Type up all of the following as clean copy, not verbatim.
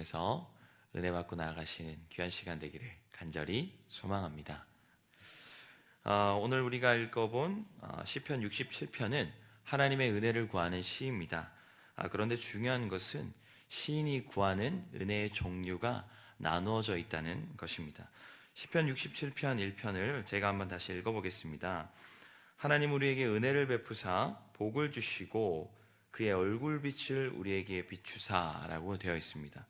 통해서 은혜 받고 나아가시는 귀한 시간 되기를 간절히 소망합니다. 오늘 우리가 읽어본 시편 67편은 하나님의 은혜를 구하는 시입니다. 그런데 중요한 것은 시인이 구하는 은혜의 종류가 나누어져 있다는 것입니다. 시편 67편 1편을 제가 한번 다시 읽어보겠습니다. 하나님 우리에게 은혜를 베푸사 복을 주시고 그의 얼굴빛을 우리에게 비추사라고 되어 있습니다.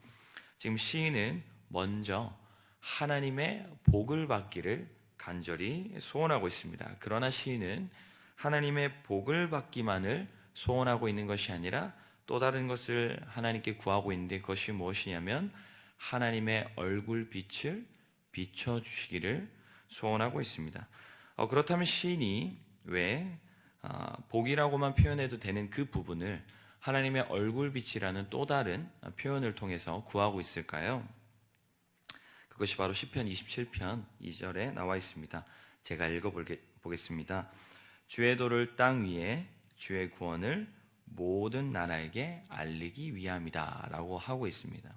지금 시인은 먼저 하나님의 복을 받기를 간절히 소원하고 있습니다. 그러나 시인은 하나님의 복을 받기만을 소원하고 있는 것이 아니라 또 다른 것을 하나님께 구하고 있는데 그것이 무엇이냐면 하나님의 얼굴빛을 비춰주시기를 소원하고 있습니다. 그렇다면 시인이 왜 복이라고만 표현해도 되는 그 부분을 하나님의 얼굴빛이라는 또 다른 표현을 통해서 구하고 있을까요? 그것이 바로 시편 27편 2절에 나와 있습니다. 제가 읽어보겠습니다. 주의 도를 땅 위에 주의 구원을 모든 나라에게 알리기 위함이다 라고 하고 있습니다.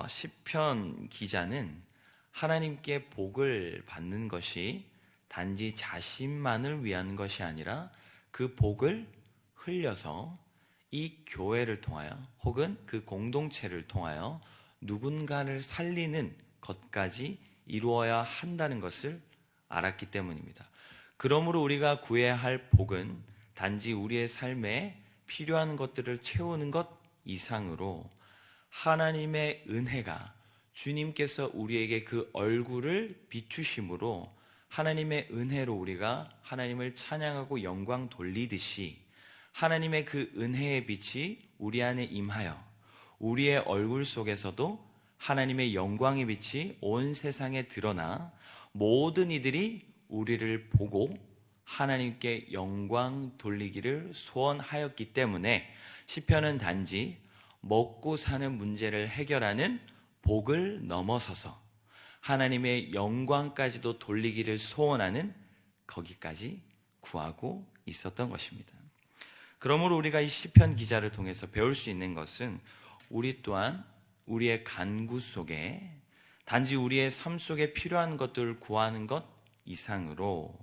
시편 기자는 하나님께 복을 받는 것이 단지 자신만을 위한 것이 아니라 그 복을 흘려서 이 교회를 통하여 혹은 그 공동체를 통하여 누군가를 살리는 것까지 이루어야 한다는 것을 알았기 때문입니다. 그러므로 우리가 구해야 할 복은 단지 우리의 삶에 필요한 것들을 채우는 것 이상으로 하나님의 은혜가 주님께서 우리에게 그 얼굴을 비추심으로 하나님의 은혜로 우리가 하나님을 찬양하고 영광 돌리듯이 하나님의 그 은혜의 빛이 우리 안에 임하여 우리의 얼굴 속에서도 하나님의 영광의 빛이 온 세상에 드러나 모든 이들이 우리를 보고 하나님께 영광 돌리기를 소원하였기 때문에 시편은 단지 먹고 사는 문제를 해결하는 복을 넘어서서 하나님의 영광까지도 돌리기를 소원하는 거기까지 구하고 있었던 것입니다. 그러므로 우리가 이 시편 기자를 통해서 배울 수 있는 것은 우리 또한 우리의 간구 속에 단지 우리의 삶 속에 필요한 것들을 구하는 것 이상으로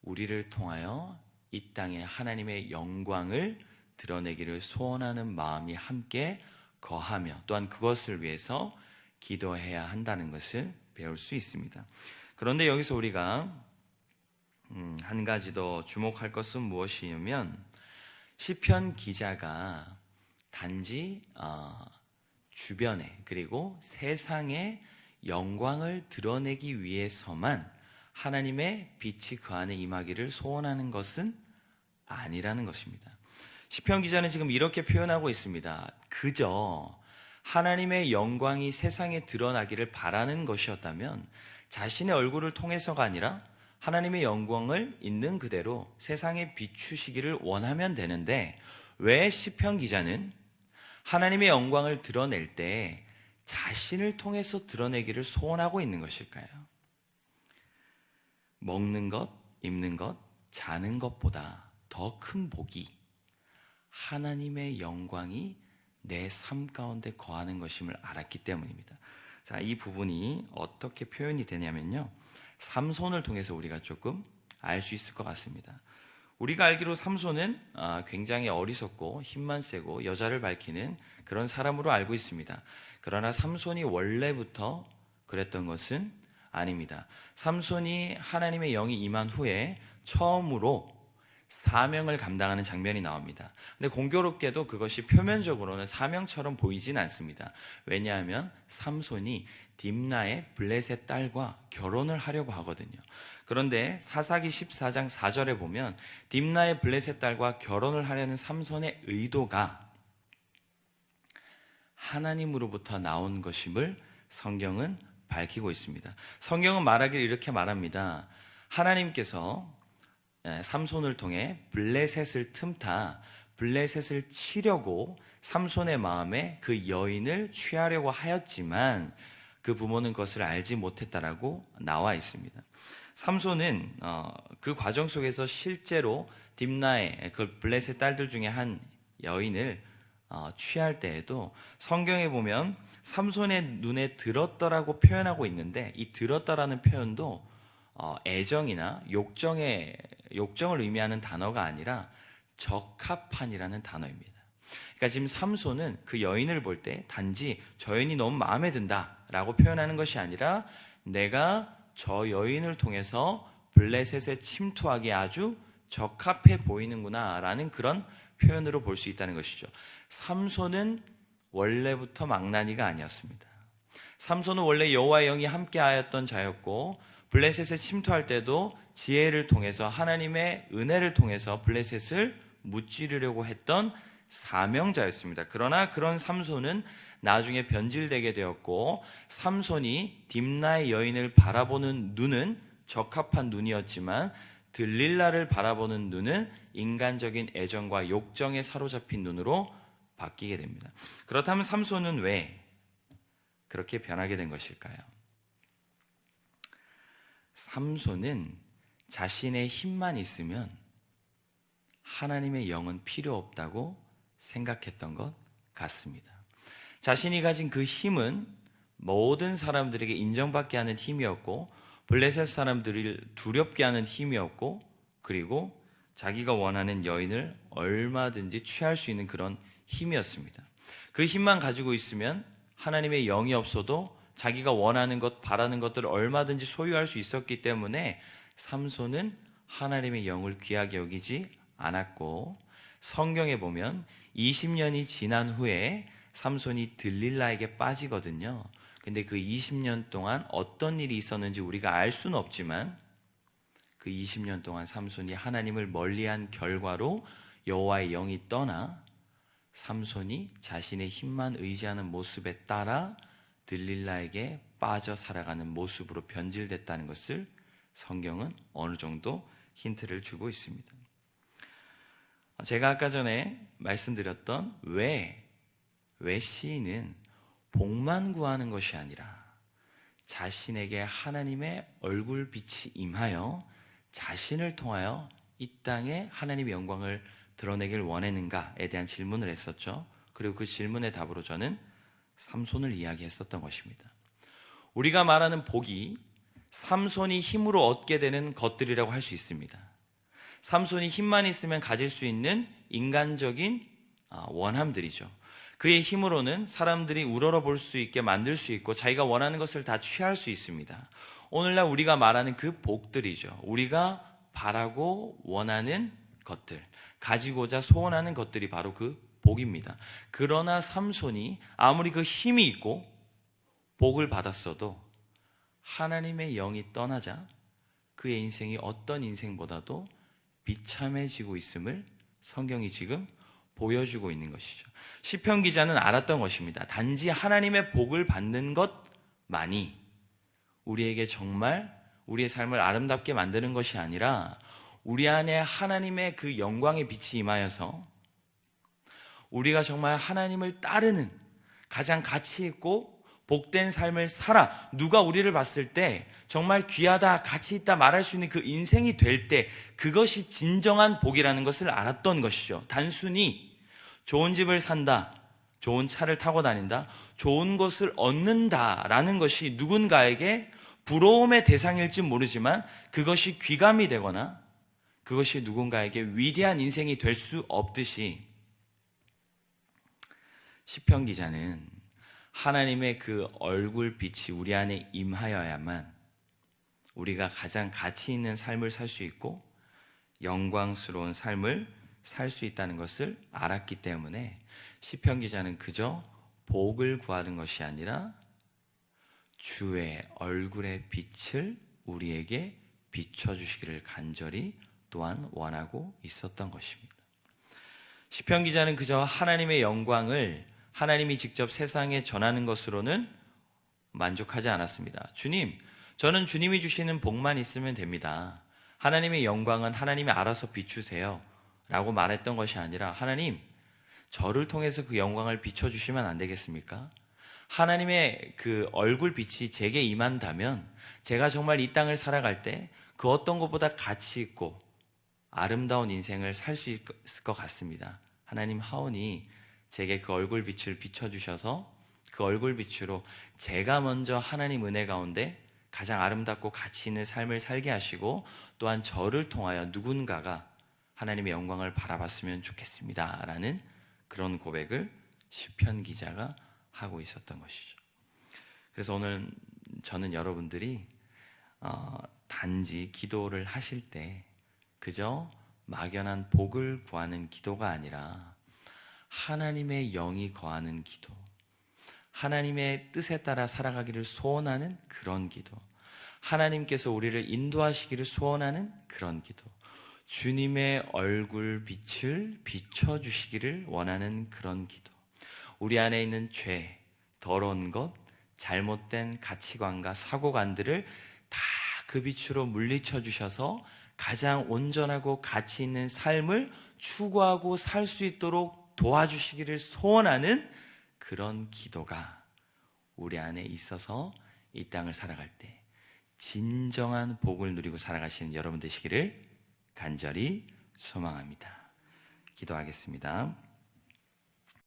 우리를 통하여 이 땅에 하나님의 영광을 드러내기를 소원하는 마음이 함께 거하며 또한 그것을 위해서 기도해야 한다는 것을 배울 수 있습니다. 그런데 여기서 우리가 한 가지 더 주목할 것은 무엇이냐면 시편 기자가 단지 주변에 그리고 세상에 영광을 드러내기 위해서만 하나님의 빛이 그 안에 임하기를 소원하는 것은 아니라는 것입니다. 시편 기자는 지금 이렇게 표현하고 있습니다. 그저 하나님의 영광이 세상에 드러나기를 바라는 것이었다면 자신의 얼굴을 통해서가 아니라 하나님의 영광을 있는 그대로 세상에 비추시기를 원하면 되는데 왜 시편 기자는 하나님의 영광을 드러낼 때 자신을 통해서 드러내기를 소원하고 있는 것일까요? 먹는 것, 입는 것, 자는 것보다 더 큰 복이 하나님의 영광이 내 삶 가운데 거하는 것임을 알았기 때문입니다. 자, 이 부분이 어떻게 표현이 되냐면요. 삼손을 통해서 우리가 조금 알 수 있을 것 같습니다. 우리가 알기로 삼손은 굉장히 어리석고 힘만 세고 여자를 밝히는 그런 사람으로 알고 있습니다. 그러나 삼손이 원래부터 그랬던 것은 아닙니다. 삼손이 하나님의 영이 임한 후에 처음으로 사명을 감당하는 장면이 나옵니다. 근데 공교롭게도 그것이 표면적으로는 사명처럼 보이진 않습니다. 왜냐하면 삼손이 딥나의 블레셋 딸과 결혼을 하려고 하거든요. 그런데 사사기 14장 4절에 보면 딥나의 블레셋 딸과 결혼을 하려는 삼손의 의도가 하나님으로부터 나온 것임을 성경은 밝히고 있습니다. 성경은 말하기를 이렇게 말합니다. 하나님께서 삼손을 통해 블레셋을 틈타 블레셋을 치려고 삼손의 마음에 그 여인을 취하려고 하였지만 그 부모는 그것을 알지 못했다라고 나와 있습니다. 삼손은 그 과정 속에서 실제로 딥나의 그 블레셋 딸들 중에 한 여인을 취할 때에도 성경에 보면 삼손의 눈에 들었더라고 표현하고 있는데, 이 들었더라는 표현도 애정이나 욕정을 의미하는 단어가 아니라 적합한이라는 단어입니다. 그러니까 지금 삼손은 그 여인을 볼 때 단지 저 여인이 너무 마음에 든다라고 표현하는 것이 아니라 내가 저 여인을 통해서 블레셋에 침투하기에 아주 적합해 보이는구나라는 그런 표현으로 볼 수 있다는 것이죠. 삼손은 원래부터 망나니가 아니었습니다. 삼손은 원래 여호와의 영이 함께하였던 자였고, 블레셋에 침투할 때도 지혜를 통해서 하나님의 은혜를 통해서 블레셋을 무찌르려고 했던 사명자였습니다. 그러나 그런 삼손은 나중에 변질되게 되었고, 삼손이 딥나의 여인을 바라보는 눈은 적합한 눈이었지만 들릴라를 바라보는 눈은 인간적인 애정과 욕정에 사로잡힌 눈으로 바뀌게 됩니다. 그렇다면 삼손은 왜 그렇게 변하게 된 것일까요? 삼손은 자신의 힘만 있으면 하나님의 영은 필요 없다고 생각했던 것 같습니다. 자신이 가진 그 힘은 모든 사람들에게 인정받게 하는 힘이었고, 블레셋 사람들을 두렵게 하는 힘이었고, 그리고 자기가 원하는 여인을 얼마든지 취할 수 있는 그런 힘이었습니다. 그 힘만 가지고 있으면 하나님의 영이 없어도 자기가 원하는 것, 바라는 것들을 얼마든지 소유할 수 있었기 때문에 삼손은 하나님의 영을 귀하게 여기지 않았고, 성경에 보면 20년이 지난 후에 삼손이 들릴라에게 빠지거든요. 근데 그 20년 동안 어떤 일이 있었는지 우리가 알 수는 없지만, 그 20년 동안 삼손이 하나님을 멀리한 결과로 여호와의 영이 떠나 삼손이 자신의 힘만 의지하는 모습에 따라 들릴라에게 빠져 살아가는 모습으로 변질됐다는 것을 성경은 어느 정도 힌트를 주고 있습니다. 제가 아까 전에 말씀드렸던 왜 시인은 복만 구하는 것이 아니라 자신에게 하나님의 얼굴빛이 임하여 자신을 통하여 이 땅에 하나님의 영광을 드러내길 원했는가에 대한 질문을 했었죠. 그리고 그 질문의 답으로 저는 삼손을 이야기했었던 것입니다. 우리가 말하는 복이 삼손이 힘으로 얻게 되는 것들이라고 할 수 있습니다. 삼손이 힘만 있으면 가질 수 있는 인간적인 원함들이죠. 그의 힘으로는 사람들이 우러러 볼 수 있게 만들 수 있고 자기가 원하는 것을 다 취할 수 있습니다. 오늘날 우리가 말하는 그 복들이죠. 우리가 바라고 원하는 것들, 가지고자 소원하는 것들이 바로 그 복입니다. 그러나 삼손이 아무리 그 힘이 있고 복을 받았어도 하나님의 영이 떠나자 그의 인생이 어떤 인생보다도 비참해지고 있음을 성경이 지금 보여주고 있는 것이죠. 시편 기자는 알았던 것입니다. 단지 하나님의 복을 받는 것만이 우리에게 정말 우리의 삶을 아름답게 만드는 것이 아니라 우리 안에 하나님의 그 영광의 빛이 임하여서 우리가 정말 하나님을 따르는 가장 가치 있고 복된 삶을 살아 누가 우리를 봤을 때 정말 귀하다, 가치 있다 말할 수 있는 그 인생이 될 때 그것이 진정한 복이라는 것을 알았던 것이죠. 단순히 좋은 집을 산다, 좋은 차를 타고 다닌다, 좋은 것을 얻는다라는 것이 누군가에게 부러움의 대상일지 모르지만 그것이 귀감이 되거나 그것이 누군가에게 위대한 인생이 될 수 없듯이 시편 기자는 하나님의 그 얼굴빛이 우리 안에 임하여야만 우리가 가장 가치 있는 삶을 살 수 있고 영광스러운 삶을 살 수 있다는 것을 알았기 때문에 시편 기자는 그저 복을 구하는 것이 아니라 주의 얼굴의 빛을 우리에게 비춰주시기를 간절히 또한 원하고 있었던 것입니다. 시편 기자는 그저 하나님의 영광을 하나님이 직접 세상에 전하는 것으로는 만족하지 않았습니다. 주님, 저는 주님이 주시는 복만 있으면 됩니다. 하나님의 영광은 하나님이 알아서 비추세요 라고 말했던 것이 아니라 하나님, 저를 통해서 그 영광을 비춰주시면 안 되겠습니까? 하나님의 그 얼굴빛이 제게 임한다면 제가 정말 이 땅을 살아갈 때 그 어떤 것보다 가치 있고 아름다운 인생을 살 수 있을 것 같습니다. 하나님 하오니 제게 그 얼굴 빛을 비춰주셔서 그 얼굴 빛으로 제가 먼저 하나님 은혜 가운데 가장 아름답고 가치 있는 삶을 살게 하시고 또한 저를 통하여 누군가가 하나님의 영광을 바라봤으면 좋겠습니다 라는 그런 고백을 시편 기자가 하고 있었던 것이죠. 그래서 오늘 저는 여러분들이 단지 기도를 하실 때 그저 막연한 복을 구하는 기도가 아니라 하나님의 영이 거하는 기도, 하나님의 뜻에 따라 살아가기를 소원하는 그런 기도, 하나님께서 우리를 인도하시기를 소원하는 그런 기도, 주님의 얼굴 빛을 비춰주시기를 원하는 그런 기도, 우리 안에 있는 죄, 더러운 것, 잘못된 가치관과 사고관들을 다 그 빛으로 물리쳐 주셔서 가장 온전하고 가치 있는 삶을 추구하고 살 수 있도록 도와주시기를 소원하는 그런 기도가 우리 안에 있어서 이 땅을 살아갈 때 진정한 복을 누리고 살아가시는 여러분 되시기를 간절히 소망합니다. 기도하겠습니다.